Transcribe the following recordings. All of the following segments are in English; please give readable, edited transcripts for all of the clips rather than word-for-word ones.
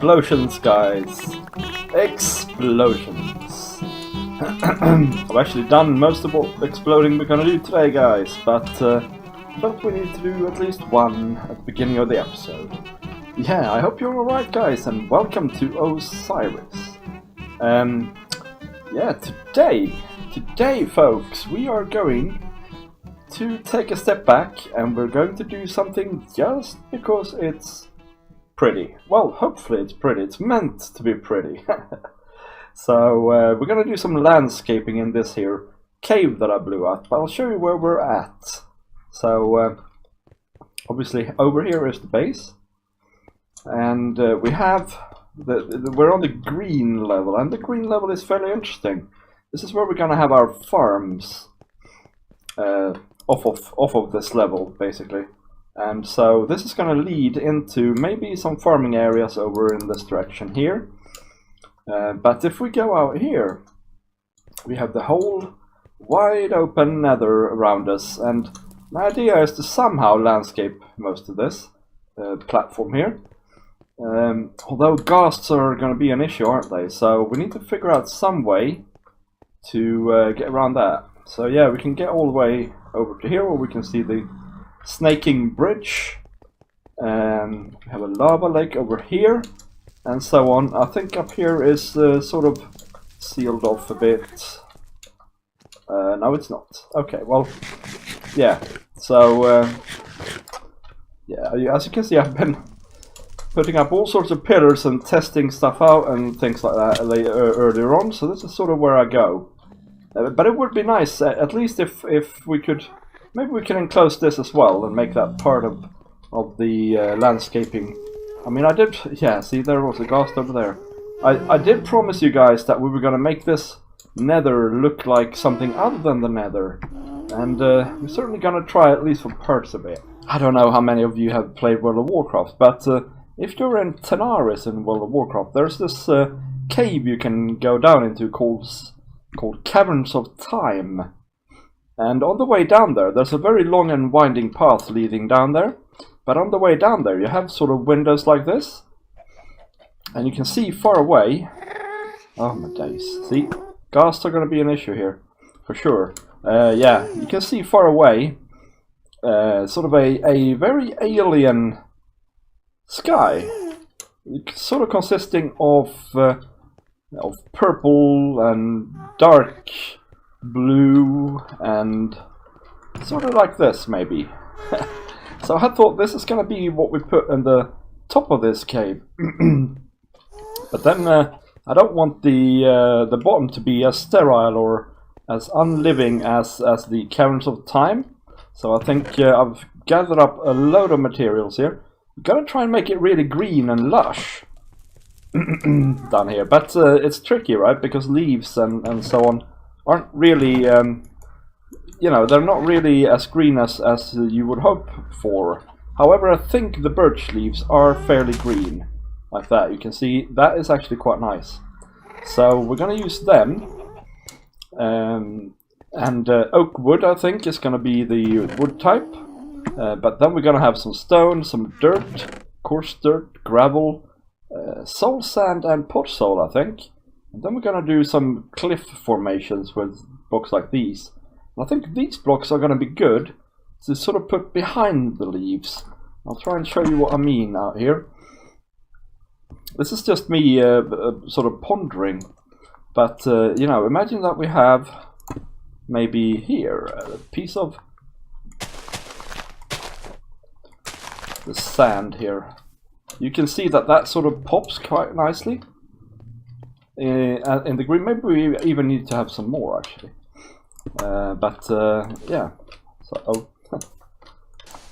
Explosions, guys. Explosions. I've actually done most of what exploding we're gonna do today, guys, but we need to do at least one at the beginning of the episode. Yeah, I hope you're alright, guys, and welcome to Osiris. Yeah, today, folks, we are going to take a step back, and we're going to do something just because it's pretty. Well, hopefully it's pretty. It's meant to be pretty. So we're gonna do some landscaping in this here cave that I blew up. I'll show you where we're at. So obviously over here is the base, and we have we're on the green level, and the green level is fairly interesting. This is where we're gonna have our farms off of this level, basically. And so this is going to lead into maybe some farming areas over in this direction here. But if we go out here, we have the whole wide open nether around us. And my idea is to somehow landscape most of this platform here. Although ghasts are going to be an issue, aren't they? So we need to figure out some way to get around that. So yeah, we can get all the way over to here where we can see the snaking bridge, and we have a lava lake over here, and so on. I think up here is sort of sealed off a bit. No, it's not. Okay, well, yeah. So, yeah, as you can see, I've been putting up all sorts of pillars and testing stuff out and things like that earlier on. So this is sort of where I go. But it would be nice, at least if we could. Maybe we can enclose this as well and make that part of the landscaping. I mean, I did, yeah, see, there was a ghast over there. I did promise you guys that we were going to make this nether look like something other than the nether. And we're certainly going to try at least for parts of it. I don't know how many of you have played World of Warcraft, but if you're in Tanaris in World of Warcraft, there's this cave you can go down into called Caverns of Time. And on the way down there, there's a very long and winding path leading down there. But on the way down there, you have sort of windows like this. And you can see far away. Oh my days. See, ghasts are going to be an issue here, for sure. Yeah, you can see far away, sort of a very alien sky. Sort of consisting of purple and dark blue and sort of like this, maybe. So I thought this is going to be what we put in the top of this cave. But then I don't want the bottom to be as sterile or as unliving as the Caverns of Time. So I think I've gathered up a load of materials here. I'm going to try and make it really green and lush down here. But it's tricky, right? Because leaves and so on aren't really, you know, they're not really as green as you would hope for. However, I think the birch leaves are fairly green, like that. You can see that is actually quite nice. So we're going to use them. And oak wood, I think, is going to be the wood type. But then we're going to have some stone, some dirt, coarse dirt, gravel, soul sand and pot soul, I think. And then we're going to do some cliff formations with blocks like these. And I think these blocks are going to be good to sort of put behind the leaves. I'll try and show you what I mean out here. This is just me sort of pondering. But, you know, imagine that we have maybe here a piece of the sand here. You can see that sort of pops quite nicely. In the green. Maybe we even need to have some more, actually. But yeah. So, oh,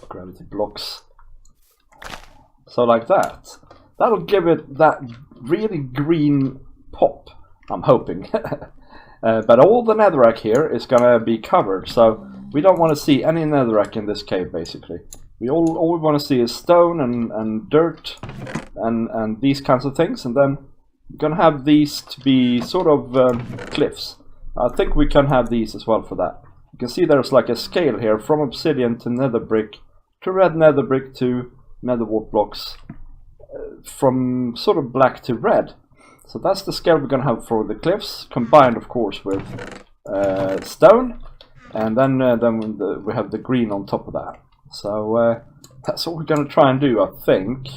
gravity blocks. So like that. That'll give it that really green pop, I'm hoping. But all the netherrack here is gonna be covered, so we don't want to see any netherrack in this cave, basically. All we want to see is stone and dirt and these kinds of things, and then we're gonna have these to be sort of cliffs. I think we can have these as well for that. You can see there's like a scale here from obsidian to nether brick to red nether brick to nether wart blocks, from sort of black to red. So that's the scale we're going to have for the cliffs, combined of course with stone, and then we have the green on top of that. So that's what we're going to try and do, I think.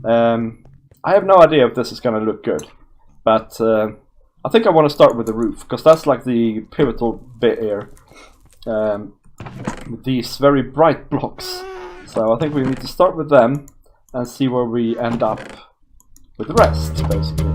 I have no idea if this is going to look good, but I think I want to start with the roof, because that's like the pivotal bit here, with these very bright blocks. So I think we need to start with them and see where we end up with the rest, basically.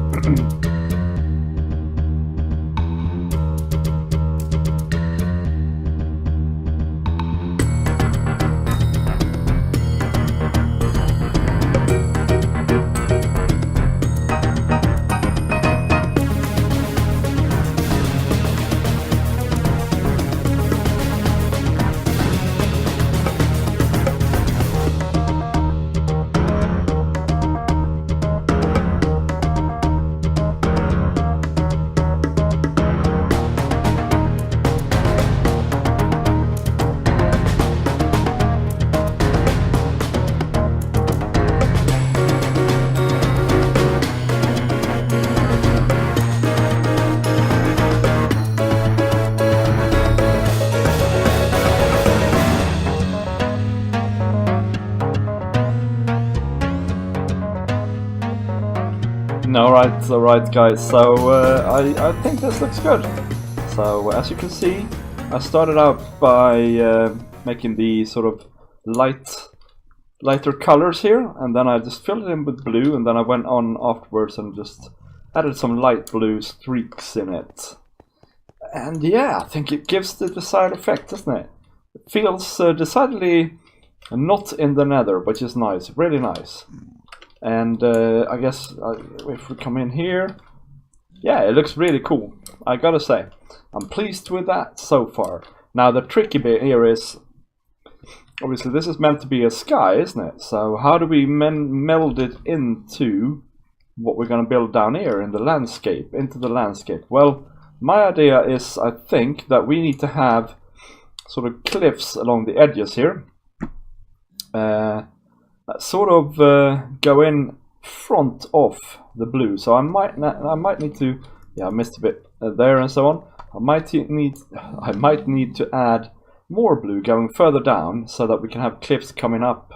Alright guys, so I think this looks good. So as you can see, I started out by making the sort of lighter colors here, and then I just filled it in with blue, and then I went on afterwards and just added some light blue streaks in it. And yeah, I think it gives the desired effect, doesn't it? It feels decidedly not in the nether, which is nice, really nice. And I guess if we come in here, yeah, it looks really cool, I gotta say. I'm pleased with that so far. Now the tricky bit here is, obviously this is meant to be a sky, isn't it? So how do we meld it into what we're gonna build down here in the landscape, into the landscape? Well, my idea is, I think, that we need to have sort of cliffs along the edges here. That sort of go in front of the blue. So I might need to, yeah, I missed a bit there and so on. I might need to add more blue going further down, so that we can have cliffs coming up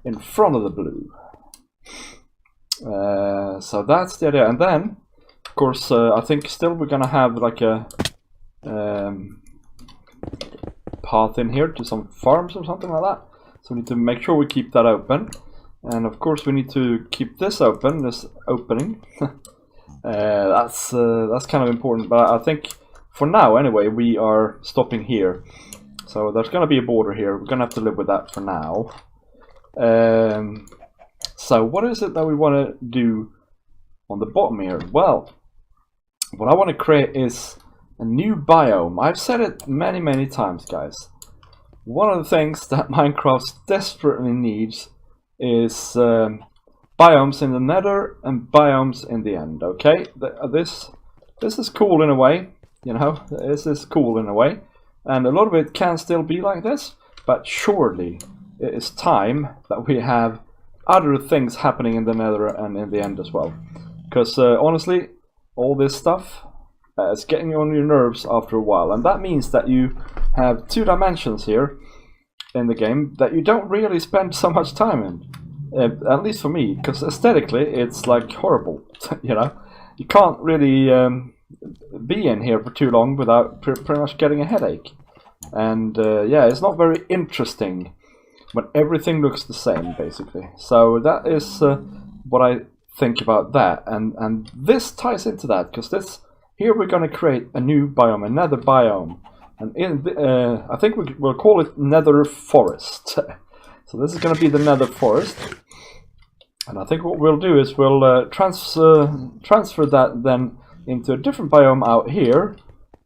in front of the blue. So that's the idea. And then, of course, I think still we're gonna have like a path in here to some farms or something like that. So we need to make sure we keep that open, and of course we need to keep this open, this opening. That's kind of important, but I think for now anyway we are stopping here. So there's going to be a border here. We're going to have to live with that for now. So what is it that we want to do on the bottom here? Well, what I want to create is a new biome. I've said it many times, guys. One of the things that Minecraft desperately needs is biomes in the nether and biomes in the end, okay? This is cool in a way, you know, this is cool in a way, and a lot of it can still be like this, but surely it is time that we have other things happening in the nether and in the end as well. Because honestly, all this stuff is getting on your nerves after a while, and that means that you have 2 dimensions here in the game that you don't really spend so much time in, at least for me, because aesthetically it's like horrible. You know, you can't really be in here for too long without pretty much getting a headache, and yeah, it's not very interesting when everything looks the same basically. So that is what I think about that, and this ties into that, because this here we're going to create a new biome, another biome, and I think we'll call it Nether Forest. So this is going to be the Nether Forest, and I think what we'll do is we'll transfer that then into a different biome out here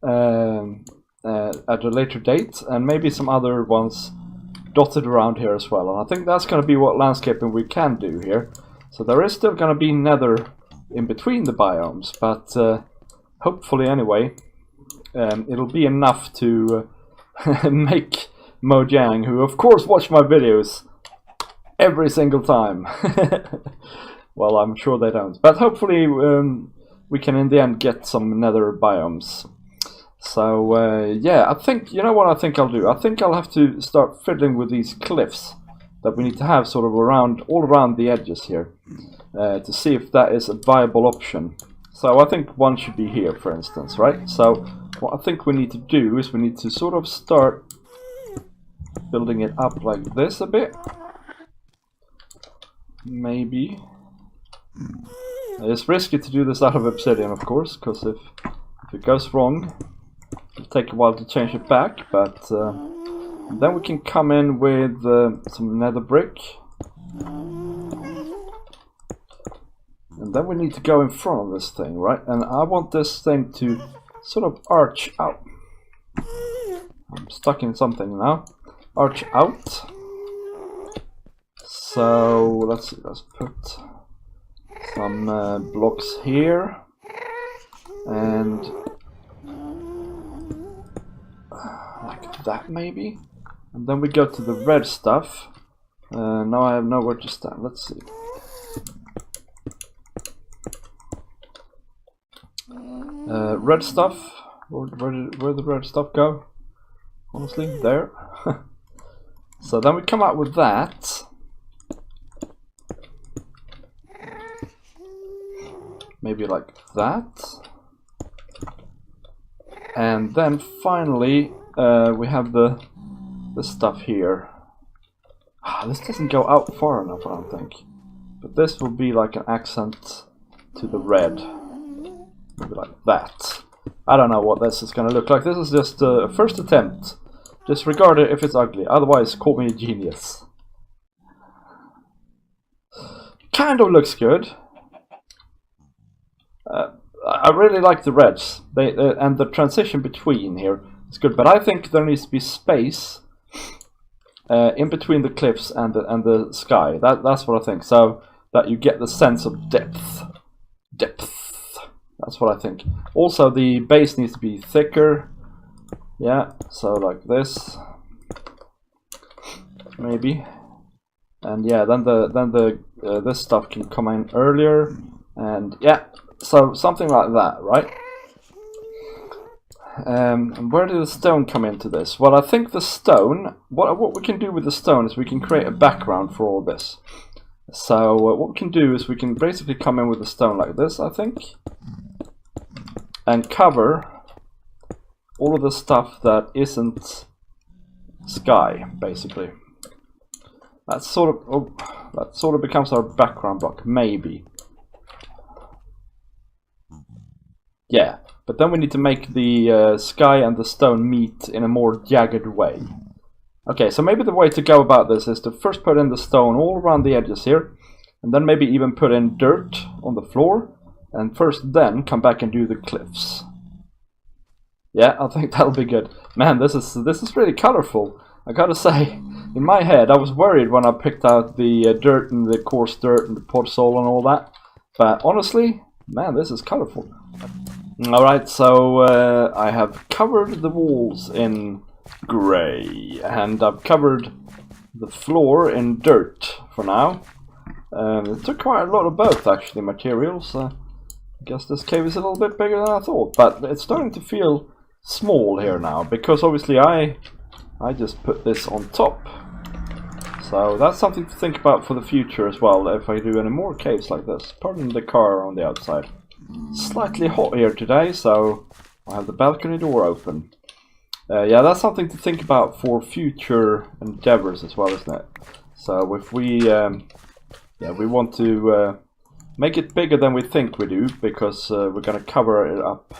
at a later date, and maybe some other ones dotted around here as well. And I think that's going to be what landscaping we can do here. So there is still going to be nether in between the biomes, but hopefully anyway, it'll be enough to make Mojang, who of course watch my videos, every single time. Well, I'm sure they don't. But hopefully we can in the end get some nether biomes. So yeah, I think, you know what I think I'll do? I think I'll have to start fiddling with these cliffs that we need to have sort of all around the edges here to see if that is a viable option. So I think one should be here, for instance, right? So what I think we need to do is we need to sort of start building it up like this a bit. Maybe. It's risky to do this out of obsidian, of course, because if it goes wrong, it'll take a while to change it back, but then we can come in with some nether brick. And then we need to go in front of this thing, right? And I want this thing to sort of arch out. I'm stuck in something now. Arch out. So let's see, let's put some blocks here. And like that maybe. And then we go to the red stuff. Now I have nowhere to stand. Let's see. Red stuff. Where the red stuff go? Honestly, there. So then we come out with that. Maybe like that. And then finally we have the stuff here. This doesn't go out far enough, I don't think. But this will be like an accent to the red. Maybe like that. I don't know what this is going to look like. This is just a first attempt. Disregard it if it's ugly. Otherwise, call me a genius. Kind of looks good. I really like the reds. And the transition between here is good. But I think there needs to be space in between the cliffs and the sky. That's what I think. So that you get the sense of depth. That's what I think. Also, the base needs to be thicker. Yeah, so like this, maybe. And yeah, then this stuff can come in earlier. And yeah, so something like that, right? And where did the stone come into this? Well, I think the stone. What we can do with the stone is we can create a background for all this. So what we can do is we can basically come in with the stone like this, I think. And cover all of the stuff that isn't sky, basically. That sort of becomes our background block, maybe. Yeah, but then we need to make the sky and the stone meet in a more jagged way. Okay, so maybe the way to go about this is to first put in the stone all around the edges here, and then maybe even put in dirt on the floor. And first then come back and do the cliffs. Yeah, I think that'll be good. Man, this is really colorful. I gotta say, in my head I was worried when I picked out the dirt and the coarse dirt and the podzol and all that. But honestly, man, this is colorful. Alright, so I have covered the walls in grey. And I've covered the floor in dirt for now. It took quite a lot of both, actually, materials. I guess this cave is a little bit bigger than I thought, but it's starting to feel small here now, because obviously I just put this on top. So that's something to think about for the future as well, if I do any more caves like this. Pardon the car on the outside. Slightly hot here today, so I have the balcony door open. Yeah, that's something to think about for future endeavors as well, isn't it? So if we want to make it bigger than we think we do, because we're going to cover it up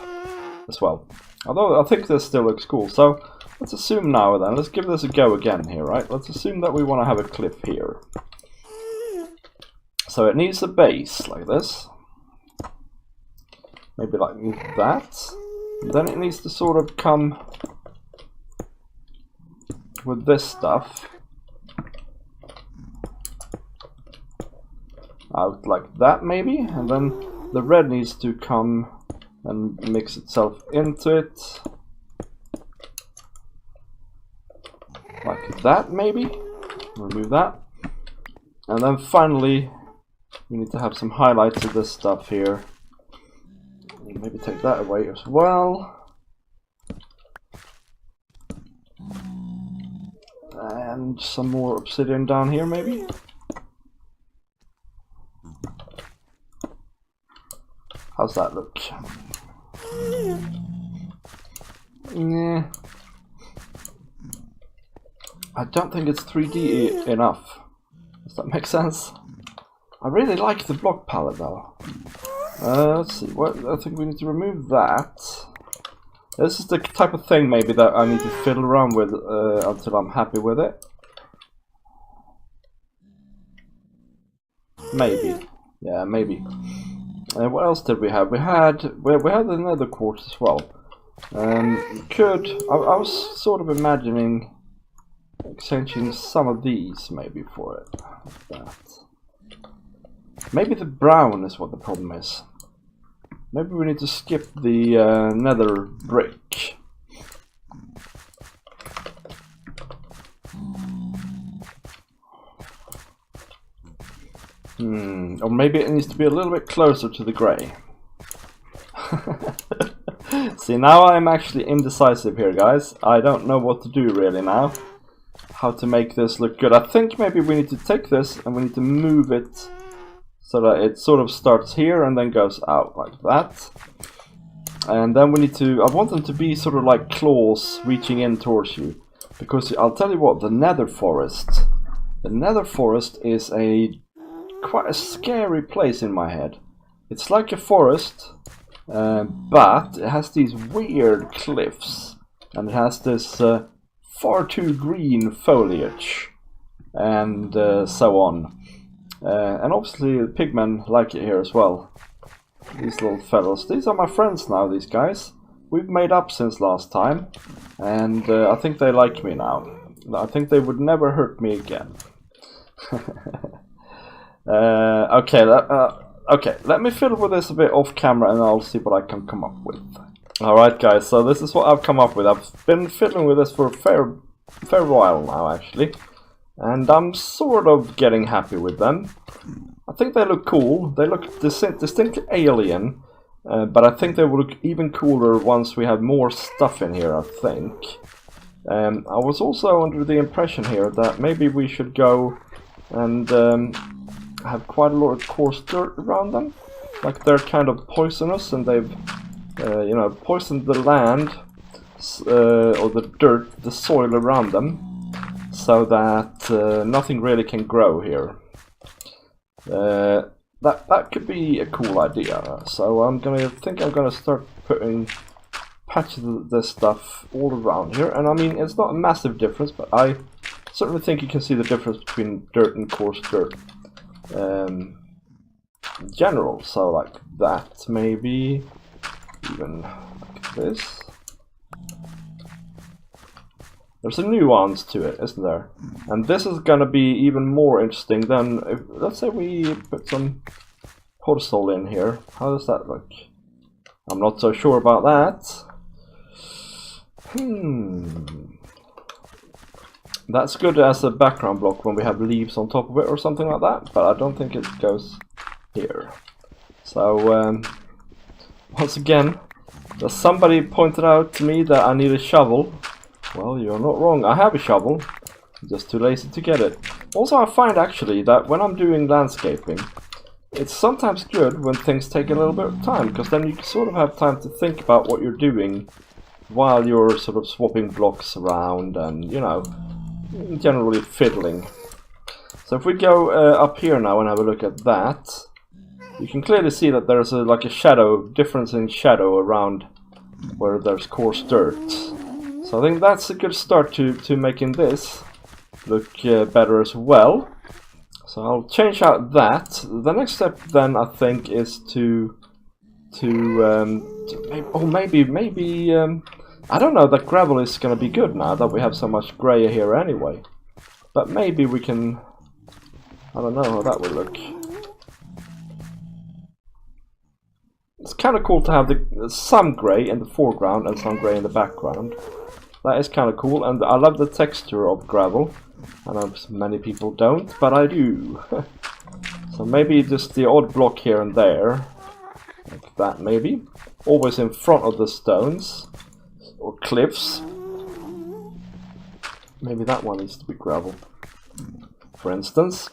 as well. Although I think this still looks cool. So let's assume now then, let's give this a go again here, right? Let's assume that we want to have a cliff here. So it needs a base like this. Maybe like that. And then it needs to sort of come with this stuff out like that maybe, and then the red needs to come and mix itself into it like that maybe. Remove that. And then finally, we need to have some highlights of this stuff here. Maybe take that away as well. And some more obsidian down here, maybe. How's that look? Yeah. I don't think it's 3D enough. Does that make sense? I really like the block palette though. Let's see. I think we need to remove that. This is the type of thing maybe that I need to fiddle around with until I'm happy with it. Maybe. Yeah, maybe. What else did we have? We had the nether quartz as well. I was sort of imagining exchanging some of these maybe for it. Like that. Maybe the brown is what the problem is. Maybe we need to skip the nether brick. Or maybe it needs to be a little bit closer to the grey. See, now I'm actually indecisive here, guys. I don't know what to do really now. How to make this look good. I think maybe we need to take this and we need to move it so that it sort of starts here and then goes out like that. And then we need to, I want them to be sort of like claws reaching in towards you. Because I'll tell you what, the nether forest is quite a scary place in my head. It's like a forest, but it has these weird cliffs. And it has this far too green foliage. And so on. And obviously the pigmen like it here as well. These little fellows. These are my friends now, these guys. We've made up since last time. And I think they like me now. I think they would never hurt me again. Okay, let me fiddle with this a bit off camera and I'll see what I can come up with. Alright guys, so this is what I've come up with. I've been fiddling with this for a fair while now actually. And I'm sort of getting happy with them. I think they look cool. They look distinctly alien. But I think they will look even cooler once we have more stuff in here, I think. I was also under the impression here that maybe we should go and have quite a lot of coarse dirt around them. Like they're kind of poisonous and they've you know, poisoned the land or the dirt, the soil around them, so that nothing really can grow here. That could be a cool idea. So I'm gonna start putting patches of this stuff all around here. And I mean, it's not a massive difference, but I certainly think you can see the difference between dirt and coarse dirt in general. So like that, maybe even like this. There's a nuance to it, isn't there? And this is gonna be even more interesting than if, let's say we put some pedestal in here. How does that look? I'm not so sure about that. That's good as a background block when we have leaves on top of it or something like that, but I don't think it goes here. So once again, somebody pointed out to me that I need a shovel. Well, you're not wrong. I have a shovel. I'm just too lazy to get it. Also, I find actually that when I'm doing landscaping, it's sometimes good when things take a little bit of time, because then you sort of have time to think about what you're doing while you're sort of swapping blocks around and, you know, generally fiddling. So if we go up here now and have a look at that, you can clearly see that there's like a shadow, difference in shadow around where there's coarse dirt. So I think that's a good start to making this look better as well. So I'll change out that. The next step then I think is to maybe I don't know, that gravel is going to be good now that we have so much grey here anyway. But maybe we can, I don't know how that will look. It's kind of cool to have some grey in the foreground and some grey in the background. That is kind of cool, and I love the texture of gravel. I know many people don't, but I do. So maybe just the odd block here and there, like that maybe. Always in front of the stones, or cliffs. Maybe that one needs to be gravel, for instance.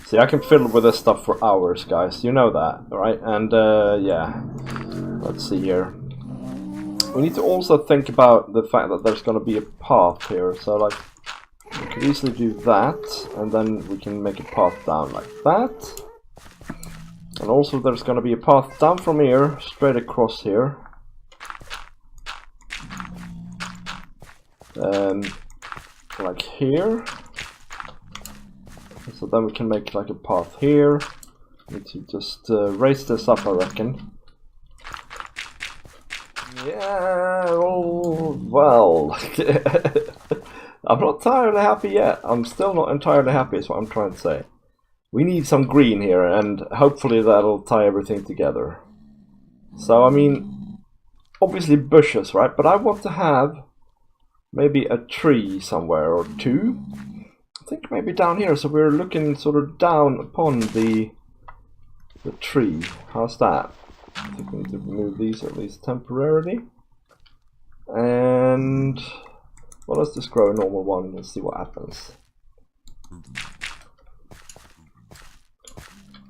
See, I can fiddle with this stuff for hours, guys. You know that, right? And yeah, let's see here. We need to also think about the fact that there's going to be a path here. So, like, we could easily do that, and then we can make a path down like that. And also, there's going to be a path down from here, straight across here. Like here. So then we can make like a path here. Need to just raise this up, I reckon. Yeah, oh, well. I'm not entirely happy yet. I'm still not entirely happy, is what I'm trying to say. We need some green here, and hopefully that'll tie everything together. So, I mean, obviously bushes, right? But I want to have maybe a tree somewhere, or two. I think maybe down here, so we're looking sort of down upon the tree. How's that? I think we need to remove these at least temporarily. And well, let's just grow a normal one and see what happens.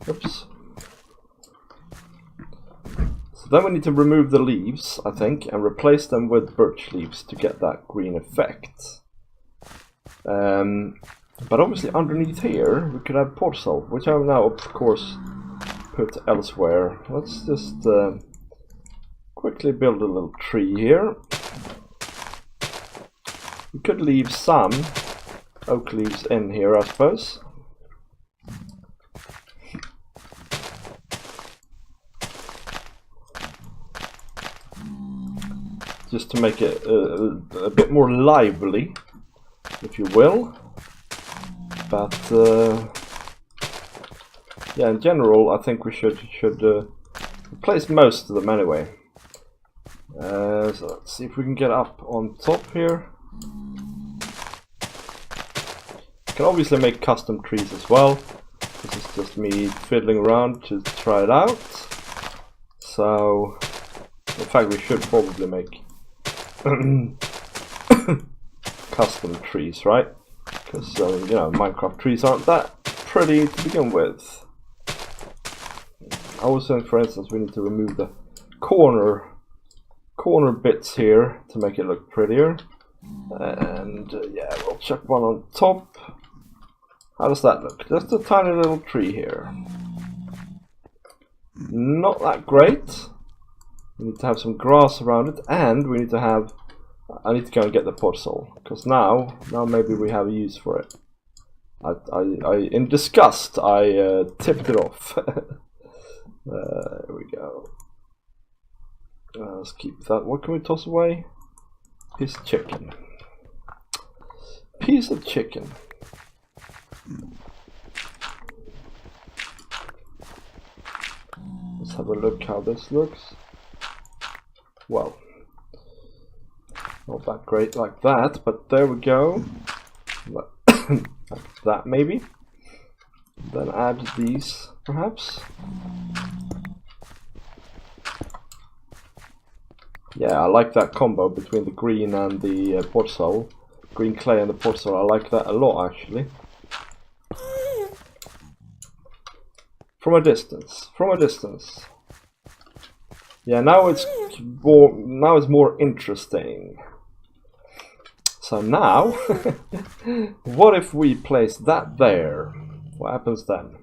Oops. So then we need to remove the leaves, I think, and replace them with birch leaves to get that green effect. But obviously underneath here we could have porcel, which I have now of course put elsewhere. Let's just quickly build a little tree here. We could leave some oak leaves in here, I suppose. Just to make it a bit more lively, if you will. But yeah, in general, I think we should replace most of them anyway. So let's see if we can get up on top here. You can obviously make custom trees as well. This is just me fiddling around to try it out. So, in fact, we should probably make custom trees, right? Because you know, Minecraft trees aren't that pretty to begin with. I was saying, for instance, we need to remove the corner bits here to make it look prettier. And yeah, we'll chuck one on top. How does that look? Just a tiny little tree here. Not that great. We need to have some grass around it, and we need to have... I need to go and get the porcel, because now maybe we have a use for it. In disgust, I tipped it off. There we go. Let's keep that. What can we toss away? Piece of chicken. Piece of chicken. Let's have a look how this looks. Well, not that great like that, but there we go. Like that maybe. Then add these, perhaps. Yeah, I like that combo between the green and the porcel. Green clay and the porcel, I like that a lot actually. From a distance, Yeah, now it's more interesting. So now, what if we place that there? What happens then?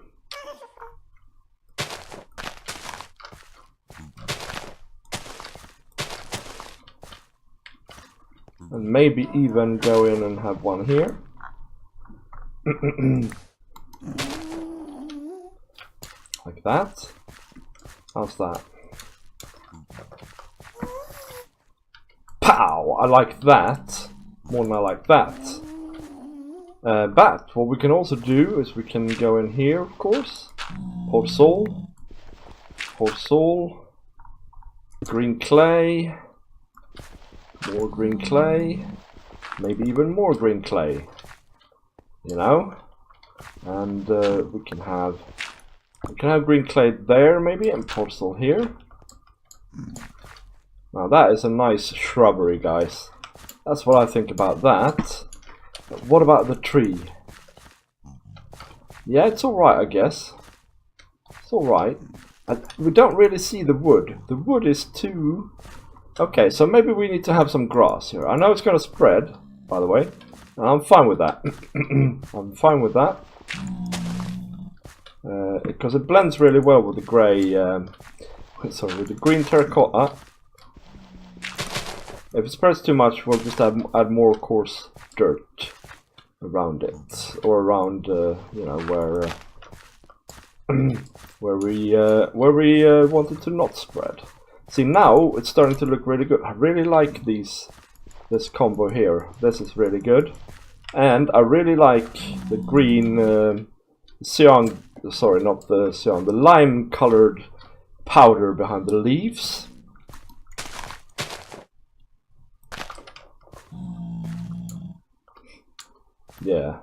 And maybe even go in and have one here. Like that. How's that? Pow! I like that more than I like that. But what we can also do is we can go in here, of course. Porcel, green clay. More green clay. Maybe even more green clay. You know? And we can have green clay there maybe, and porcelain here. Now that is a nice shrubbery, guys. That's what I think about that. But what about the tree? Yeah, it's alright, I guess. It's alright. We don't really see the wood. The wood is too... Okay, so maybe we need to have some grass here. I know it's going to spread, by the way. And I'm fine with that. I'm fine with that. Because it blends really well with the grey... sorry, with the green terracotta. If it spreads too much, we'll just add more coarse dirt around it. Or around, you know, where we want it to not spread. See, now it's starting to look really good. I really like this combo here. This is really good. And I really like the green cyan, sorry, not the cyan, the lime colored powder behind the leaves. Yeah.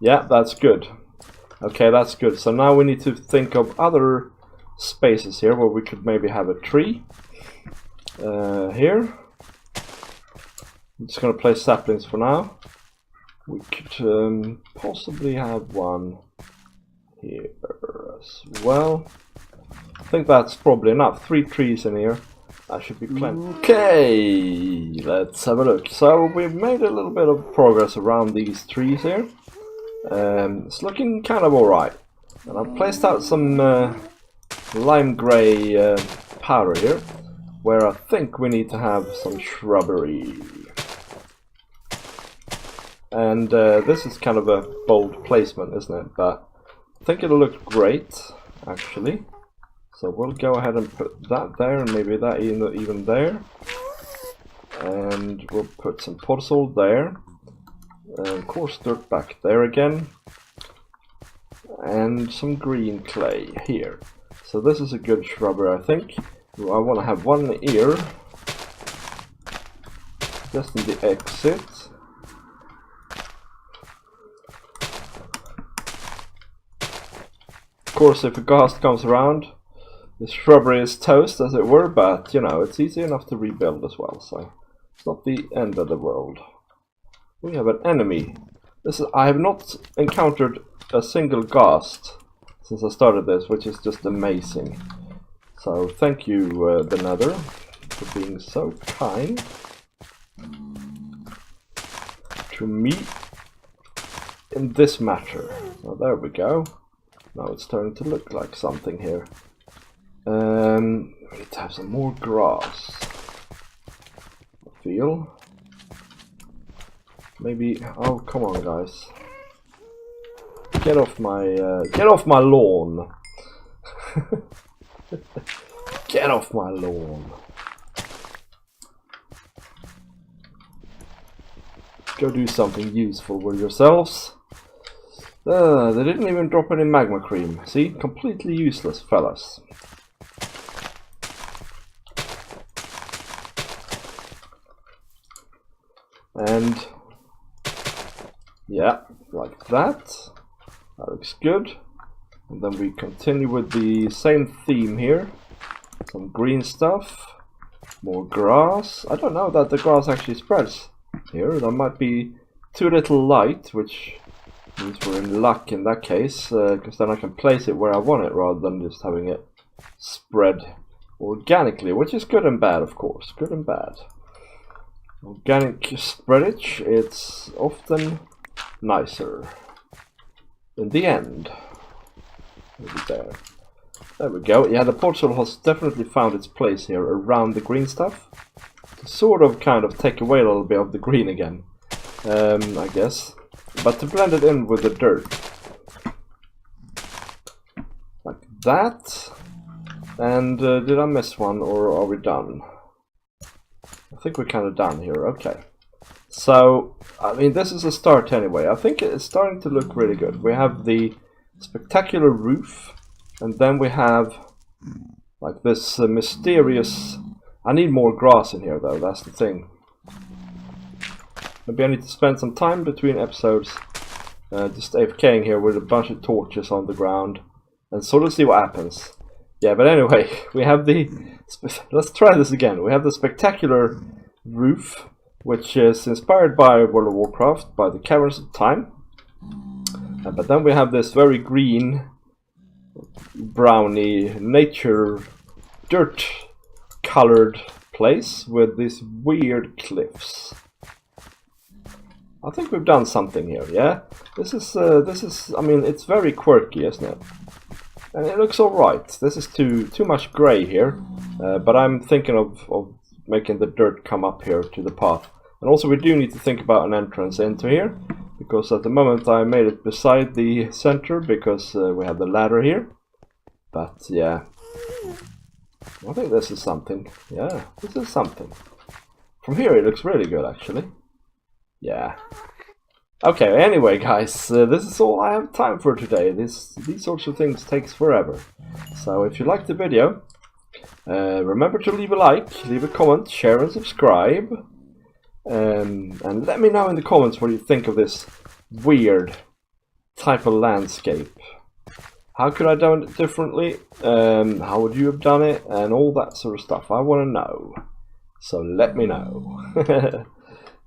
Yeah, that's good. Okay, that's good. So now we need to think of other spaces here where we could maybe have a tree. Here. I'm just going to place saplings for now. We could possibly have one here as well. I think that's probably enough. 3 trees in here. That should be plenty. Okay, let's have a look. So we've made a little bit of progress around these trees here. It's looking kind of alright. And I've placed out some lime grey powder here, where I think we need to have some shrubbery. And this is kind of a bold placement, isn't it? But I think it'll look great, actually. So we'll go ahead and put that there, and maybe that even there. And we'll put some porcelain there. And coarse dirt back there again. And some green clay here. So this is a good shrubbery, I think. I want to have one ear just in the exit. Of course, if a ghost comes around, the shrubbery is toast, as it were, but, you know, it's easy enough to rebuild as well, so it's not the end of the world. We have an enemy. I have not encountered a single ghost since I started this, which is just amazing. So, thank you, the Nether, for being so kind to me in this matter. So, there we go. Now it's starting to look like something here. We need to have some more grass. I feel. Maybe. Oh, come on, guys! Get off my lawn! Get off my lawn! Go do something useful with yourselves. They didn't even drop any magma cream. See? Completely useless, fellas. And yeah, like that. That looks good. And then we continue with the same theme here. Some green stuff. More grass. I don't know that the grass actually spreads here. There might be too little light, which means we're in luck in that case, because then I can place it where I want it rather than just having it spread organically, which is good and bad, of course. Good and bad. Organic spreadage, it's often nicer in the end. Maybe there. There we go. Yeah, the portal has definitely found its place here around the green stuff. To sort of kind of take away a little bit of the green again, I guess. But to blend it in with the dirt. Like that. And did I miss one, or are we done? I think we're kind of done here. Okay. So, I mean, this is a start anyway. I think it's starting to look really good. We have the spectacular roof, and then we have like this mysterious I need more grass in here though, that's the thing. Maybe I need to spend some time between episodes just AFKing here with a bunch of torches on the ground and sort of see what happens. Yeah, but anyway, we have the... Let's try this again. We have the spectacular roof, which is inspired by World of Warcraft, by the Caverns of Time. But then we have this very green, browny, nature, dirt-colored place with these weird cliffs. I think we've done something here, yeah? This is, I mean, it's very quirky, isn't it? And it looks alright. This is too much grey here, but I'm thinking of making the dirt come up here to the path. And also we do need to think about an entrance into here, because at the moment I made it beside the center, because we have the ladder here. But yeah, I think this is something. Yeah, this is something. From here it looks really good, actually. Yeah. Okay, anyway guys, this is all I have time for today. These sorts of things takes forever. So if you liked the video, remember to leave a like, leave a comment, share and subscribe. And let me know in the comments what you think of this weird type of landscape. How could I have done it differently? How would you have done it? And all that sort of stuff. I want to know. So let me know.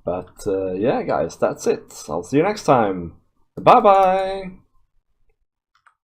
But yeah guys, that's it. I'll see you next time. Bye bye!